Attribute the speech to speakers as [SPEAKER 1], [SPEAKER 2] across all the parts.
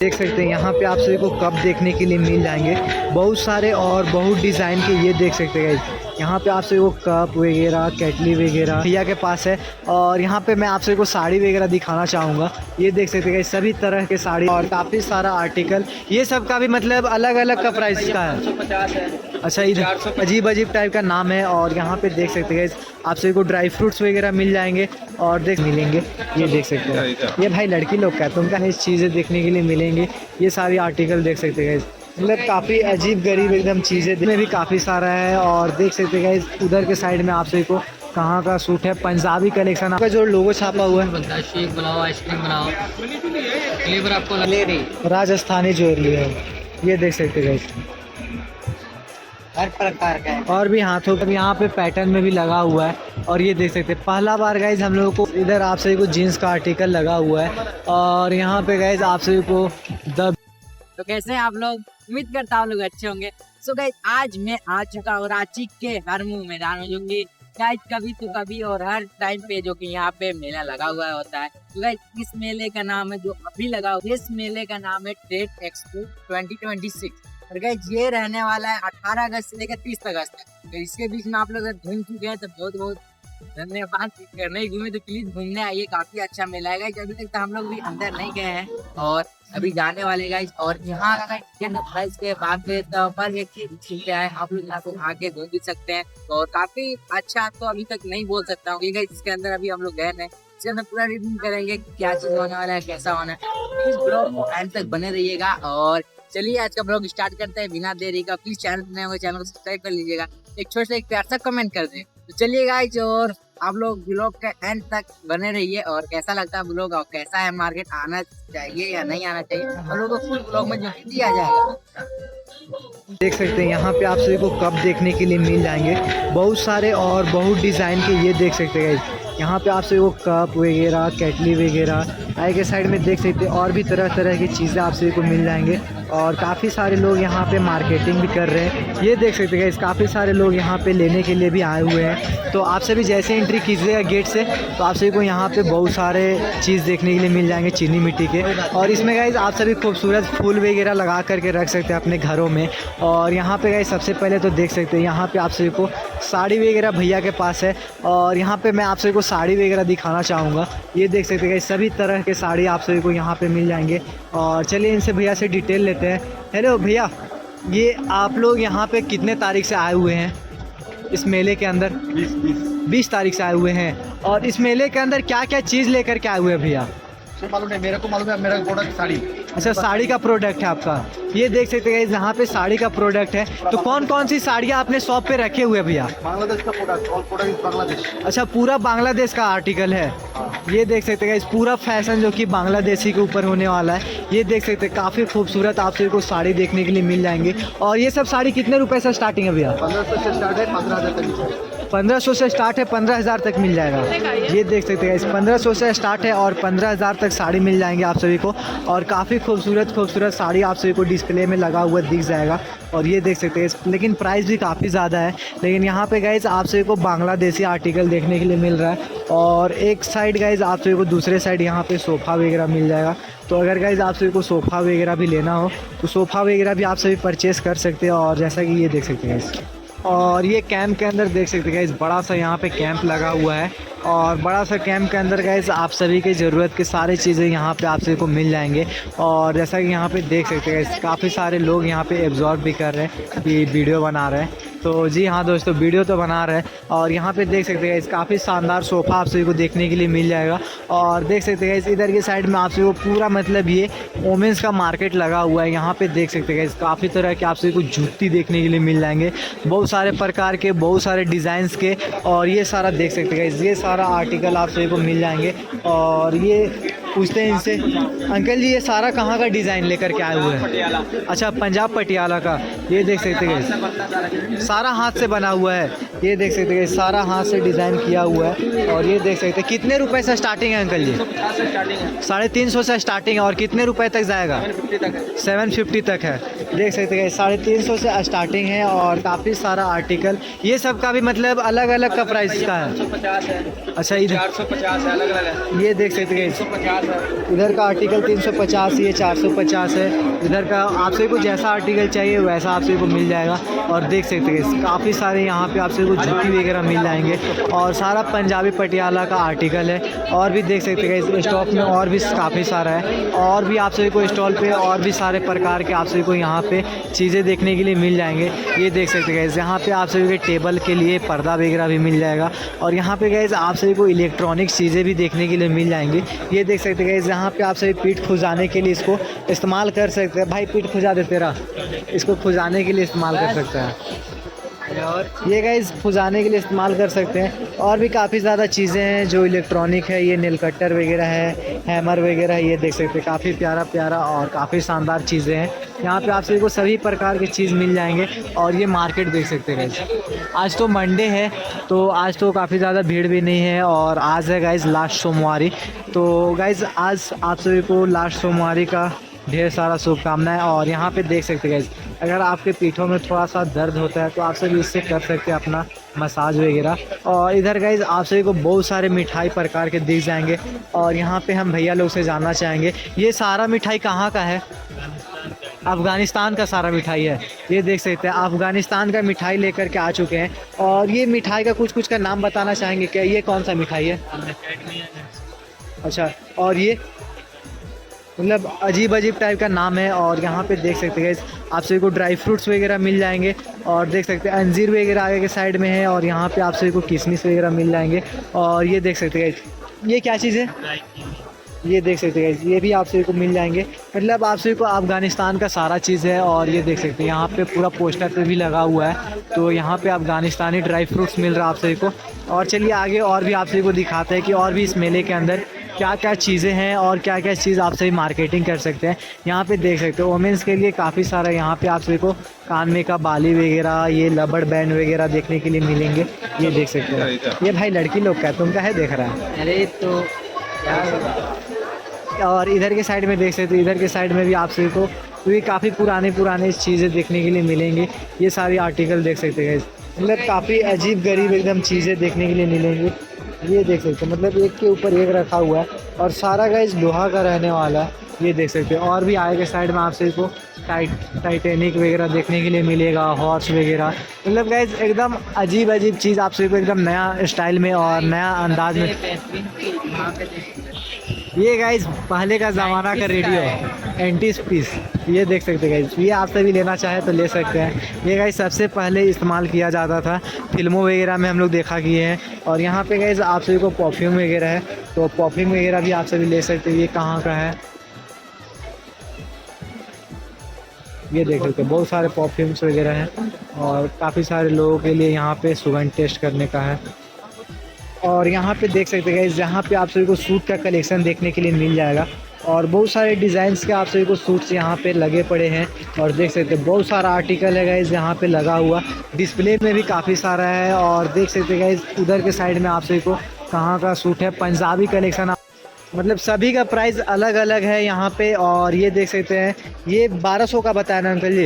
[SPEAKER 1] देख सकते हैं यहाँ पे आप सभी को कप देखने के लिए मिल जाएंगे बहुत सारे और बहुत डिज़ाइन के। ये देख सकते हैं यहाँ पे आप सभी को कप वगैरह केटली वगैरह भैया के पास है। और यहाँ पे मैं आप सभी को साड़ी वगैरह दिखाना चाहूँगा। ये देख सकते हैं सभी तरह के साड़ी और काफ़ी सारा आर्टिकल। ये सब का भी मतलब अलग अलग का प्राइस का है।
[SPEAKER 2] 150 है।
[SPEAKER 1] अच्छा, इधर अजीब अजीब टाइप का नाम है। और यहाँ पे देख सकते हैं आप सभी को ड्राई फ्रूट्स वगैरह मिल जाएंगे और मिलेंगे। ये देख सकते हैं ये भाई लड़की लोग का है, तुमका ये चीज़ें देखने के लिए मिलेंगे। ये सारी आर्टिकल देख सकते हैं मतलब काफ़ी अजीब गरीब एकदम चीज़ें में भी काफ़ी सारा है। और देख सकते हैं उधर के साइड में आप सभी को कहाँ का सूट है, पंजाबी कलेक्शन का जो लोगो छापा हुआ है।
[SPEAKER 2] शेक बनाओ, आइसक्रीम बनाओ, फ्लेवर आपको ले रही
[SPEAKER 1] राजस्थानी ज्वेलरी है। ये देख सकते हैं
[SPEAKER 2] हर प्रकार का है।
[SPEAKER 1] और भी हाथों पर यहाँ पे पैटर्न में भी लगा हुआ है। और ये देख सकते हैं पहला बार गाइज हम लोगों को इधर आप सभी को जीन्स का आर्टिकल लगा हुआ है। और यहाँ पे गाइज आप सभी को
[SPEAKER 2] तो कैसे हैं आप लोग? उम्मीद करता हूँ लोग अच्छे होंगे। सो गाइस आज मैं आ चुका हूँ रांची के हर मुंह मैदान में, जो कि गाइस कभी तो कभी और हर टाइम पे जो कि यहाँ पे मेला लगा हुआ होता है। तो गाइस इस मेले का नाम है जो अभी लगा हुआ, इस मेले का नाम है ट्रेड एक्सपो 2026। और गाइस ये रहने वाला है 18 अगस्त से लेकर 30 अगस्त तक। तो इसके बीच में आप लोग अगर घूम चुके हैं तो बहुत बहुत धन्यवाद। अगर नहीं घूमे तो प्लीज घूमने आइए, काफी अच्छा मेला है गाइस। अभी तक तो हम लोग भी अंदर नहीं गए हैं और अभी जाने वाले गाइस। और यहाँ प्राइस के बाद में तो पर एक चीज है, आप लोग यहाँ को आके घूम भी सकते हैं। और काफी अच्छा तो अभी तक नहीं बोल सकता हूँ गाइस, इसके अंदर अभी हम लोग गए हैं। इसके अंदर पूरा रिव्यू करेंगे क्या चीज होने वाला है, कैसा होना है। प्लीज ब्लॉग एंड तक बने रहिएगा। और चलिए आज का ब्लॉग स्टार्ट करते हैं बिना देरी का। प्लीज चैनल नए हो चैनल को सब्सक्राइब कर लीजिएगा, एक छोटा सा एक प्यार सा कमेंट कर दें। तो चलिए गाइस और आप लोग ब्लॉग के एंड तक बने रहिए। और कैसा लगता है ब्लॉग और कैसा है मार्केट, आना चाहिए या नहीं आना चाहिए, हम लोग को फुल ब्लॉग में जो दिया जाएगा।
[SPEAKER 1] देख सकते हैं यहाँ पे आप सभी को कप देखने के लिए मिल जाएंगे बहुत सारे और बहुत डिज़ाइन के। ये देख सकते हैं यहाँ पे आप सभी को कप वगैरह केटली वगैरह आगे के साइड में देख सकते हैं। और भी तरह तरह की चीज़ें आप सभी को मिल जाएंगे। और काफ़ी सारे लोग यहाँ पे मार्केटिंग भी कर रहे हैं। ये देख सकते हैं काफ़ी सारे लोग यहाँ पे लेने के लिए भी आए हुए हैं। तो आप सभी जैसे एंट्री कीजिएगा गेट से तो आप सभी को यहाँ पे बहुत सारे चीज़ देखने के लिए मिल जाएंगे चीनी मिट्टी के। और इसमें गाइस आप सभी खूबसूरत फूल वगैरह लगा करके रख सकते हैं अपने घरों में। और यहाँ पे गाइस सबसे पहले तो देख सकते हैं यहाँ पे आप सभी को साड़ी वगैरह भैया के पास है। और यहाँ पे मैं आप सभी को साड़ी वगैरह दिखाना चाहूँगा। ये देख सकते हैं सभी तरह के साड़ी आप सभी को यहाँ पे मिल जाएंगे। और चलिए इनसे भैया से डिटेल लेते हैं। हेलो भैया, ये आप लोग यहाँ पे कितने तारीख से आए हुए हैं इस मेले के अंदर? 20 तारीख से आए हुए हैं। और इस मेले के अंदर क्या क्या चीज़ लेकर के आए हुए हैं भैया?
[SPEAKER 3] मालूम नहीं, मेरे को मालूम है मेरा प्रोडक्ट साड़ी।
[SPEAKER 1] अच्छा, साड़ी का प्रोडक्ट है आपका। ये देख सकते हैं यहाँ पे साड़ी का प्रोडक्ट है। तो कौन कौन सी साड़ियाँ आपने शॉप पे रखे हुए हैं भैया?
[SPEAKER 3] बांग्लादेश का प्रोडक्ट, ऑल प्रोडक्ट बांग्लादेश।
[SPEAKER 1] अच्छा, पूरा बांग्लादेश का आर्टिकल है। ये देख सकते हैं पूरा फैशन जो कि बांग्लादेशी के ऊपर होने वाला है। ये देख सकते हैं काफ़ी खूबसूरत आप सभी को साड़ी देखने के लिए मिल जाएंगे। और ये सब साड़ी कितने रुपए से स्टार्टिंग है भैया?
[SPEAKER 3] 1500 से स्टार्ट है, 15,000 तक।
[SPEAKER 1] 1500 से स्टार्ट है, 15,000 तक मिल जाएगा। ये देख सकते हैं 1500 से स्टार्ट है और 15,000 तक साड़ी मिल जाएंगे आप सभी को। और काफ़ी खूबसूरत साड़ी आप सभी को डिस्प्ले में लगा हुआ दिख जाएगा। और ये देख सकते हैं लेकिन प्राइस भी काफ़ी ज़्यादा है। लेकिन यहाँ पे गाइज आप सभी को बांग्लादेशी आर्टिकल देखने के लिए मिल रहा है। और एक साइड गाइज आप सभी को दूसरे साइड यहाँ पे सोफ़ा वगैरह मिल जाएगा। तो अगर गाइज आप सभी को सोफ़ा वगैरह भी लेना हो तो सोफ़ा वगैरह भी आप सभी परचेस कर सकते हैं। और जैसा कि ये देख सकते हैं और ये कैंप के अंदर देख सकते हैं बड़ा सा यहाँ पे कैंप लगा हुआ है। और बड़ा सा कैंप के अंदर गाइस आप सभी की ज़रूरत की सारी चीज़ें यहाँ पे आप सभी को मिल जाएंगे। और जैसा कि यहाँ पे देख सकते हैं काफ़ी सारे लोग यहाँ पे एब्जॉर्ब भी कर रहे हैं कि वीडियो बना रहे हैं। तो जी हाँ दोस्तों, वीडियो तो बना रहे हैं। और यहाँ पे देख सकते हैं काफ़ी शानदार सोफ़ा आप सभी को देखने के लिए मिल जाएगा। और देख सकते हैं इधर की साइड में आप सभी को पूरा मतलब ये वोमेंस का मार्केट लगा हुआ है। यहाँ पे देख सकते हैं काफ़ी तरह के आप सभी को जूती देखने के लिए मिल जाएंगे, बहुत सारे प्रकार के, बहुत सारे डिज़ाइंस के। और ये सारा देख सकते हैं ये सारा आर्टिकल आप सभी को मिल जाएंगे। और ये पूछते हैं इनसे, अंकल जी ये सारा कहाँ का डिज़ाइन लेकर के आए हुए हैं? अच्छा, पंजाब पटियाला का। ये देख सकते हैं सारा हाथ से बना हुआ है। ये देख सकते हैं सारा हाथ से डिज़ाइन किया हुआ है। और ये देख सकते हैं कितने रुपए से स्टार्टिंग है अंकल जी? 350 से स्टार्टिंग है। और कितने रुपए तक जाएगा? 750 तक है। देख सकते हैं 350 से स्टार्टिंग है और काफ़ी सारा आर्टिकल। ये सब का भी मतलब अलग अलग का प्राइस का है?
[SPEAKER 2] 350 है।
[SPEAKER 1] अच्छा, इधर
[SPEAKER 2] 450 है, अलग अलग है।
[SPEAKER 1] ये देख सकते हैं
[SPEAKER 2] 350 है।
[SPEAKER 1] इधर का आर्टिकल 350, ये 450 है। इधर का आपसे को जैसा आर्टिकल चाहिए वैसा आपसे को मिल जाएगा। और देख सकते हैं काफ़ी सारे यहाँ पे आपसे को जूती वगैरह मिल जाएंगे और सारा पंजाबी पटियाला का आर्टिकल है। और भी देख सकते हैं इस स्टॉक में और भी काफ़ी सारा है। और भी आप सभी को स्टॉल पे और भी सारे प्रकार के आप सभी को यहाँ पे चीज़ें देखने के लिए मिल जाएंगे। ये देख सकते हैं यहाँ पे आप सभी के टेबल के लिए पर्दा वगैरह भी मिल जाएगा। और यहाँ पे गैस आप सभी को इलेक्ट्रॉनिक चीज़ें भी देखने के लिए मिल जाएंगी। ये देख सकते हैं यहाँ पे आप सभी पीठ खुजाने के लिए इसको इस्तेमाल कर सकते हैं। भाई पीठ खुजा दे तेरा, इसको खुजाने के लिए इस्तेमाल कर सकते हैं। और ये गाइस खुजाने के लिए इस्तेमाल कर सकते हैं। और भी काफ़ी ज़्यादा चीज़ें हैं जो इलेक्ट्रॉनिक है। ये नील कटर वगैरह है, हैमर वगैरह है। ये देख सकते हैं काफ़ी प्यारा प्यारा और काफ़ी शानदार चीज़ें हैं। यहाँ पे आप सभी को सभी प्रकार की चीज़ मिल जाएंगे। और ये मार्केट देख सकते हैं गाइस। आज तो मंडे है तो आज तो काफ़ी ज़्यादा भीड़ भी नहीं है। और आज है गाइस लास्ट सोमवारी। तो गाइस आज आप सभी को लास्ट सोमवारी का ढेर सारा शुभकामनाएं। और यहाँ पे देख सकते हैं अगर आपके पीठों में थोड़ा सा दर्द होता है तो आप सभी इससे कर सकते हैं अपना मसाज वगैरह। और इधर गाइज आप सभी को बहुत सारे मिठाई प्रकार के दिख जाएंगे। और यहाँ पे हम भैया लोग से जानना चाहेंगे ये सारा मिठाई कहाँ का है? अफ़गानिस्तान का सारा मिठाई है। ये देख सकते हैं अफ़गानिस्तान का मिठाई लेकर के आ चुके हैं। और ये मिठाई का कुछ का नाम बताना चाहेंगे क्या? ये कौन सा मिठाई है? अच्छा, और ये मतलब अजीब अजीब टाइप का नाम है। और यहाँ पे देख सकते हैं आप सभी को ड्राई फ्रूट्स वगैरह मिल जाएंगे। और देख सकते हैं अंजीर वगैरह आगे के साइड में है। और यहाँ पे आप सभी को किशमिश वगैरह मिल जाएंगे। और ये देख सकते हैं ये क्या चीज़ है? ये देख सकते हैं ये भी आप सभी को मिल जाएंगे। मतलब आप सभी को अफ़गानिस्तान का सारा चीज़ है। और ये देख सकते हैं यहाँ पे पूरा पोस्टर पे भी लगा हुआ है। तो यहाँ पे अफ़गानिस्तानी ड्राई फ्रूट्स मिल रहा है आप सभी को। और चलिए आगे और भी आप सभी को दिखाते हैं कि और भी इस मेले के अंदर क्या क्या चीज़ें हैं और क्या क्या चीज़ आप सभी मार्केटिंग कर सकते हैं। यहाँ पे देख सकते हो वोमेंस के लिए काफ़ी सारा यहाँ पे आप सभी को कान में का बाली वगैरह, ये रबड़ बैंड वगैरह देखने के लिए मिलेंगे। ये देख सकते हो। ये भाई लड़की लोग का तुम का है देख रहा है?
[SPEAKER 2] अरे तो
[SPEAKER 1] और इधर के साइड में देख सकते हो, इधर के साइड में भी आप सभी को भी काफ़ी पुराने चीज़ें देखने के लिए मिलेंगी। ये सारी आर्टिकल देख सकते हैं मतलब काफ़ी अजीब गरीब एकदम चीज़ें देखने के लिए मिलेंगी। ये देख सकते हैं मतलब एक के ऊपर एक रखा हुआ है। और सारा गाइस लोहा का रहने वाला है। ये देख सकते हैं। और भी आगे के साइड में आप सभी को टाइटैनिक वगैरह देखने के लिए मिलेगा, हॉर्स वगैरह। मतलब गाइस एकदम अजीब अजीब चीज़ आप सभी को एकदम नया स्टाइल में और नया अंदाज में। ये गाइस पहले का ज़माना का रेडियो एंटीस पीस। ये देख सकते हैं गाइस, ये आप सभी लेना चाहे तो ले सकते हैं। ये गाइस सबसे पहले इस्तेमाल किया जाता था, फिल्मों वगैरह में हम लोग देखा किए हैं। और यहाँ पे गाइस आप सभी को परफ्यूम वगैरह है तो परफ्यूम वगैरह भी आप सभी ले सकते हैं। ये कहाँ का है? ये देख सकते हैं बहुत सारे परफ्यूम्स वगैरह हैं। और काफ़ी सारे लोगों के लिए यहाँ पे सुगंध टेस्ट करने का है। और यहाँ पे देख सकते हैं जहाँ पे आप सभी को सूट का कलेक्शन देखने के लिए मिल जाएगा। और बहुत सारे डिज़ाइंस के आप सभी को सूट्स यहाँ पे लगे पड़े हैं। और देख सकते हैं बहुत सारा आर्टिकल है गाइस यहाँ पे लगा हुआ। डिस्प्ले में भी काफ़ी सारा है। और देख सकते हैं गाइस उधर के साइड में आप सभी को कहाँ का सूट है, पंजाबी कलेक्शन। मतलब सभी का प्राइस अलग अलग है यहाँ पे। और ये देख सकते हैं ये 1200 का बताया ना अंकल जी?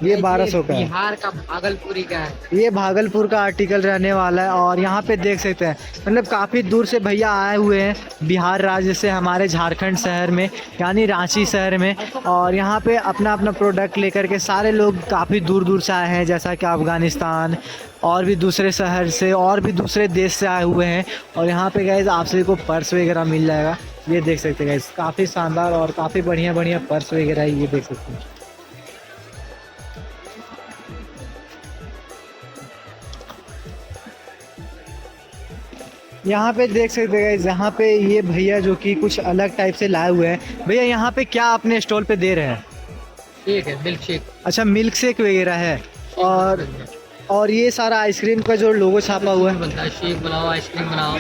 [SPEAKER 1] ये 1200 का है।
[SPEAKER 2] बिहार का भागलपुरी का है।
[SPEAKER 1] ये भागलपुर का आर्टिकल रहने वाला है। और यहाँ पे देख सकते हैं मतलब काफ़ी दूर से भैया आए हुए हैं बिहार राज्य से हमारे झारखंड शहर में यानी रांची शहर में। और यहाँ पे अपना अपना प्रोडक्ट लेकर के सारे लोग काफ़ी दूर दूर से आए हैं, जैसा कि अफ़गानिस्तान और भी दूसरे शहर से और भी दूसरे देश से आए हुए हैं। और यहाँ पे गाइस आप सभी को पर्स वगैरह मिल जाएगा। ये देख सकते हैं गाइस काफ़ी शानदार और काफ़ी बढ़िया बढ़िया पर्स वगैरह है। ये देख सकते हैं। यहाँ पे देख सकते हैं गाइस यहाँ पे ये भैया जो कि कुछ अलग टाइप से लाए हुए हैं। भैया यहाँ पे क्या अपने स्टॉल पे दे रहे हैं?
[SPEAKER 2] ठीक है, मिल्क शेक।
[SPEAKER 1] अच्छा मिल्क शेक वगैरह है। और ये सारा आइसक्रीम का जो लोगो छापा हुआ है
[SPEAKER 2] बनता है, शेक बनाओ, आइसक्रीम बनाओ,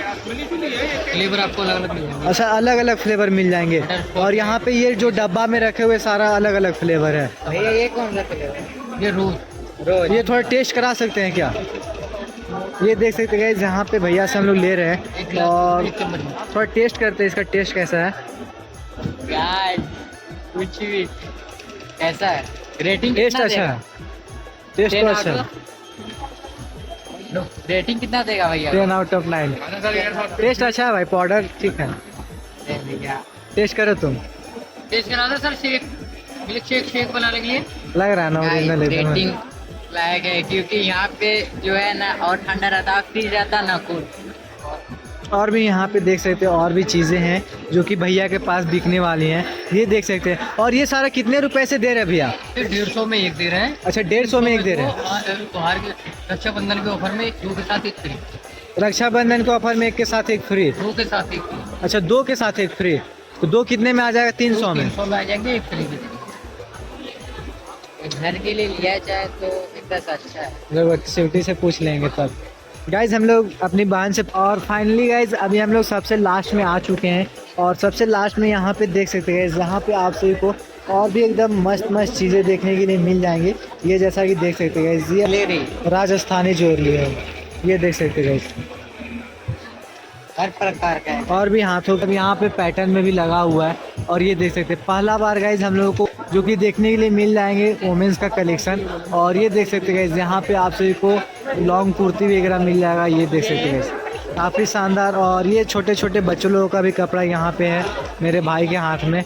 [SPEAKER 2] फ्लेवर आपको अलग अलग मिल जाएंगे।
[SPEAKER 1] अच्छा अलग अलग फ्लेवर मिल जाएंगे। और यहाँ पे ये जो डब्बा में रखे हुए सारा अलग अलग फ्लेवर है।
[SPEAKER 2] भैया ये कौन सा फ्लेवर? ये रोज।
[SPEAKER 1] ये थोड़ा टेस्ट करा सकते हैं क्या? ये देख सकते हैं गाइस, यहाँ पे भैया से हम लोग ले रहे हैं और थोड़ा टेस्ट करते हैं इसका टेस्ट कैसा है।
[SPEAKER 2] गाइस कुछ भी कैसा है, रेटिंग
[SPEAKER 1] टेस्ट अच्छा है, टेस्ट तो अच्छा है।
[SPEAKER 2] रेटिंग कितना देगा भैया?
[SPEAKER 1] 10 आउट ऑफ 9। टेस्ट अच्छा है भाई, पाउडर ठीक है। टेस्ट करो तुम।
[SPEAKER 2] टेस्ट करा दो सर, शेक मिल्क शेक बनाने के लिए
[SPEAKER 1] लग रहा है ना ओरिजिनल एकदम।
[SPEAKER 2] रेटिंग लायक है, क्योंकि यहाँ पे जो है ना और ठंडा रहता है, फ्रीज रहता है ना कूल।
[SPEAKER 1] और भी यहाँ पे देख सकते हैं और भी चीज़ें हैं जो कि भैया के पास बिकने वाली हैं, ये देख सकते हैं। और ये सारा कितने रुपए से दे रहे हैं भैया?
[SPEAKER 2] 150 में एक दे रहे हैं।
[SPEAKER 1] अच्छा 150 में एक दे रहे हैं।
[SPEAKER 2] त्योहार के रक्षाबंधन के ऑफर में 2 के साथ एक फ्री।
[SPEAKER 1] रक्षाबंधन के ऑफर में 1 के साथ 1 फ्री।
[SPEAKER 2] 2 के साथ एक फ्री।
[SPEAKER 1] अच्छा 2 के साथ 1 फ्री, तो 2 कितने में आ जाएगा? 300 में।
[SPEAKER 2] 300 में आ जाएंगे, एक फ्री। घर के लिए लिया जाए तो इतना अच्छा है,
[SPEAKER 1] लोग एक्टिविटी से पूछ लेंगे तब। गाइज हम लोग अपनी बहन से, और फाइनली गाइज अभी हम लोग सबसे लास्ट में आ चुके हैं। और सबसे लास्ट में यहाँ पे देख सकते हैं, यहाँ पे आप सभी को और भी एकदम मस्त मस्त चीज़ें देखने के लिए मिल जाएंगी। ये जैसा कि देख सकते हैं गाइज, ये राजस्थानी ज्वेलरी है, ये देख सकते हैं गाइज,
[SPEAKER 2] हर प्रकार का है।
[SPEAKER 1] और भी हाथों का यहाँ पे पैटर्न में भी लगा हुआ है। और ये देख सकते हैं पहला बार गाइज हम लोगों को जो कि देखने के लिए मिल जाएंगे वोमेंस का कलेक्शन। और ये देख सकते हैं गाइज, यहाँ पे आप सभी को लॉन्ग कुर्ती वगैरह मिल जाएगा, ये देख सकते हैं गाइज, काफ़ी शानदार। और ये छोटे छोटे बच्चों लोगों का भी कपड़ा यहाँ पे है मेरे भाई के हाथ में।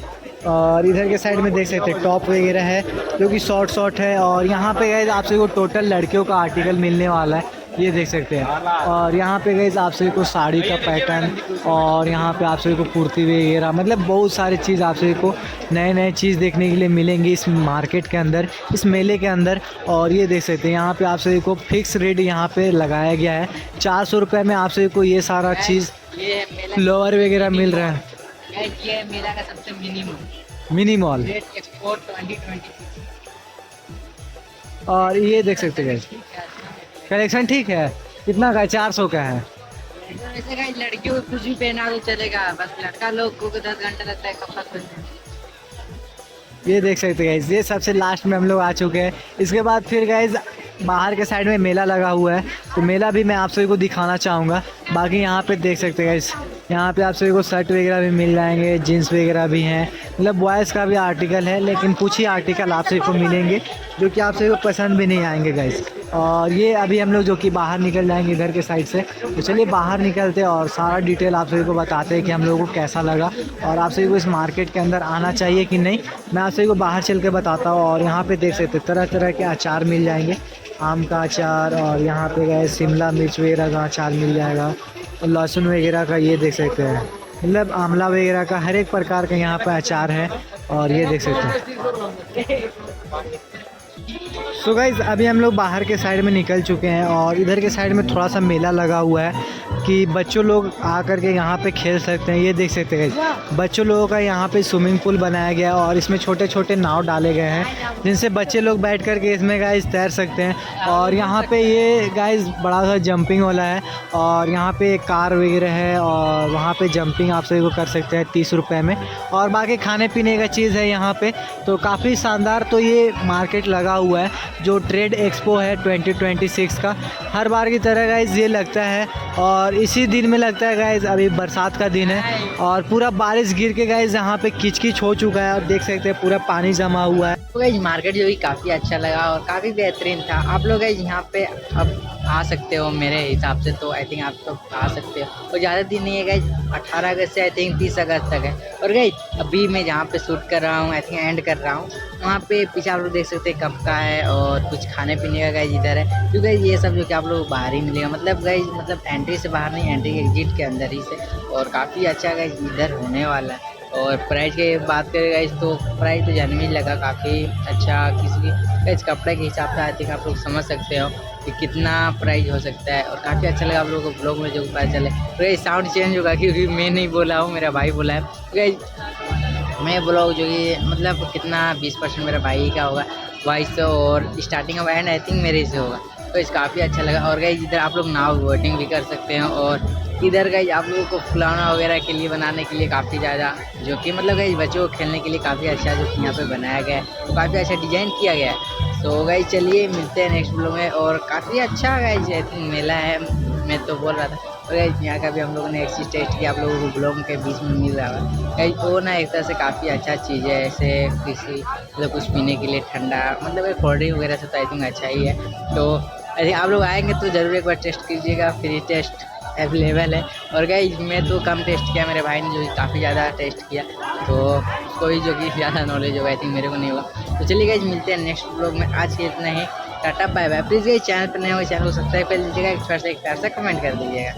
[SPEAKER 1] और इधर के साइड में देख सकते हैं टॉप वगैरह है जो कि शॉर्ट है। और यहाँ पे गाइज आप सभी को टोटल लड़कियों का आर्टिकल मिलने वाला है, ये देख सकते हैं। और यहाँ पे गाइस आप सभी को साड़ी का पैटर्न, और यहाँ पे आप सभी को कुर्ती वगैरह, मतलब बहुत सारी चीज़ आप सभी को नए नए चीज़ देखने के लिए मिलेंगी इस मार्केट के अंदर, इस मेले के अंदर। और ये देख सकते हैं यहाँ पे आप सभी को फिक्स रेट यहाँ पे लगाया गया है। 400 रुपये में आप सभी को ये सारा चीज़ लोअर वगैरह मिल रहा है।
[SPEAKER 2] ये मेला का सबसे
[SPEAKER 1] मिनी मॉल।
[SPEAKER 2] एक्सपोर्ट 2020।
[SPEAKER 1] और ये देख सकते हैं कलेक्शन ठीक है, कितना का है? 400 का है।
[SPEAKER 2] वैसे गाइस लड़कियों को कुछ भी पहना तो चलेगा, बस लड़का लोग को 10 घंटा लगता है कपड़ा खरीदने।
[SPEAKER 1] ये देख सकते हैं ये सबसे लास्ट में हम लोग आ चुके हैं। इसके बाद फिर गाइज बाहर के साइड में मेला लगा हुआ है, तो मेला भी मैं आप सभी को दिखाना चाहूँगा। बाकी यहाँ पे देख सकते हैं गाइज, यहाँ पे आप सभी को शर्ट वगैरह भी मिल जाएंगे, जीन्स वगैरह भी हैं, मतलब बॉयज़ का भी आर्टिकल है, लेकिन कुछ ही आर्टिकल आप सभी को मिलेंगे जो कि आप सभी को पसंद भी नहीं आएंगे गाइज। और ये अभी हम लोग जो कि बाहर निकल जाएंगे इधर के साइड से, तो चलिए बाहर निकलते हैं और सारा डिटेल आप सभी को बताते हैं कि हम लोगों को कैसा लगा और आप सभी को इस मार्केट के अंदर आना चाहिए कि नहीं, मैं आप सभी को बाहर चल के बताता हूँ। और यहाँ पे देख सकते हैं तरह तरह के अचार मिल जाएंगे, आम का अचार, और यहाँ पे गए शिमला मिर्च वगैरह का अचार मिल जाएगा, और लहसुन वगैरह का ये देख सकते हैं, मतलब आंवला वगैरह का हर एक प्रकार का यहाँ पे अचार है। और ये देख सकते हैं। सो गाइज अभी हम लोग बाहर के साइड में निकल चुके हैं और इधर के साइड में थोड़ा सा मेला लगा हुआ है कि बच्चों लोग आकर के यहाँ पे खेल सकते हैं। ये देख सकते हैं गाइज, बच्चों लोगों का यहाँ पे स्विमिंग पूल बनाया गया है और इसमें छोटे छोटे नाव डाले गए हैं जिनसे बच्चे लोग बैठ कर के इसमें गाइज तैर सकते हैं। और यहाँ पे ये गाइज बड़ा सा जंपिंग वाला है, और यहाँ पे एक कार वगैरह है, और वहाँ पे जंपिंग आप सभी को कर सकते हैं 30 रुपये में। और बाकी खाने पीने का चीज़ है यहाँ पे, तो काफ़ी शानदार। तो ये मार्केट लगा हुआ है जो ट्रेड एक्सपो है 2026 का, हर बार की तरह गाइज ये लगता है, और इसी दिन में लगता है गाइज। अभी बरसात का दिन है और पूरा बारिश गिर के गाइज यहाँ पे किच किच हो चुका है, और देख सकते हैं पूरा पानी जमा हुआ है।
[SPEAKER 2] तो गाइज मार्केट जो भी काफ़ी अच्छा लगा और काफ़ी बेहतरीन था। आप लोग गाइज यहाँ पे अब आ सकते हो मेरे हिसाब से, तो आई थिंक आप लोग आ सकते हो। और ज़्यादा दिन नहीं है गाइज, 18 अगस्त से आई थिंक 30 अगस्त तक है। और गाइज अभी मैं जहाँ पे शूट कर रहा हूँ, आई थिंक एंड कर रहा हूँ, वहाँ पे पीछे आप लोग देख सकते हैं कप का है और कुछ खाने पीने का गाइज इधर है। तो गाइज ये सब जो कि आप लोग बाहर ही मिलेगा, मतलब गाइज मतलब एंट्री से बाहर नहीं, एंट्री एग्जिट के अंदर ही से। और काफ़ी अच्छा गाइज इधर होने वाला है। और प्राइस की बात करें गाइज तो प्राइस तो जेन्युइन लगा, काफ़ी अच्छा। किसी गाइज कपड़े के हिसाब से आई थिंक आप लोग समझ सकते हो कि कितना प्राइस हो सकता है। और काफ़ी अच्छा लगा आप लोगों को ब्लॉग में जो पता चले। तो गाइज साउंड चेंज होगा क्योंकि मैं नहीं बोला हूँ, मेरा भाई बोला है। तो गाइज मैं ब्लॉग जो कि मतलब कितना 20% मेरा भाई का होगा वॉइस, और starting of and I think मेरे से होगा। तो इस काफ़ी अच्छा लगा। और गाइज इधर आप लोग नाव बोटिंग भी कर सकते हैं, और इधर गाइज आप लोगों को खिलौना वगैरह के लिए बनाने के लिए काफ़ी ज़्यादा जो कि मतलब गाइज बच्चों को खेलने के लिए काफ़ी अच्छा जो कि यहाँ पे बनाया गया है, तो काफ़ी अच्छा डिज़ाइन किया गया है। तो गाइज चलिए मिलते हैं नेक्स्ट ब्लॉग में। और काफ़ी अच्छा गाइज आई थिंक मेला है। मैं तो बोल रहा था। और गाइस यहाँ का भी हम लोगों ने एक चीज़ टेस्ट किया, आप लोगों को ब्लॉग के बीच में मिल रहा है गाइस। वो ना एक तरह से काफ़ी अच्छा चीज़ है, ऐसे किसी मतलब कुछ पीने के लिए ठंडा, मतलब एक कोल्ड ड्रिंक वगैरह से तो आई थिंक अच्छा ही है। तो आई थिंक आप लोग आएंगे तो ज़रूर एक बार टेस्ट कीजिएगा, फ्री टेस्ट अवेलेबल है। और गाइस मैं तो कम टेस्ट किया, मेरे भाई ने जो कि काफ़ी ज़्यादा टेस्ट किया, तो उसको ही जो कि ज़्यादा नॉलेज होगा, आई थिंक मेरे को नहीं होगा। तो चलिए गाइस मिलते हैं नेक्स्ट ब्लॉग में, आज के इतना ही, tata bye bye. Please guys channel पर नए हो चैनल को सब्सक्राइब कर लीजिएगा, एक बार से एक प्यार सा कमेंट कर दीजिएगा।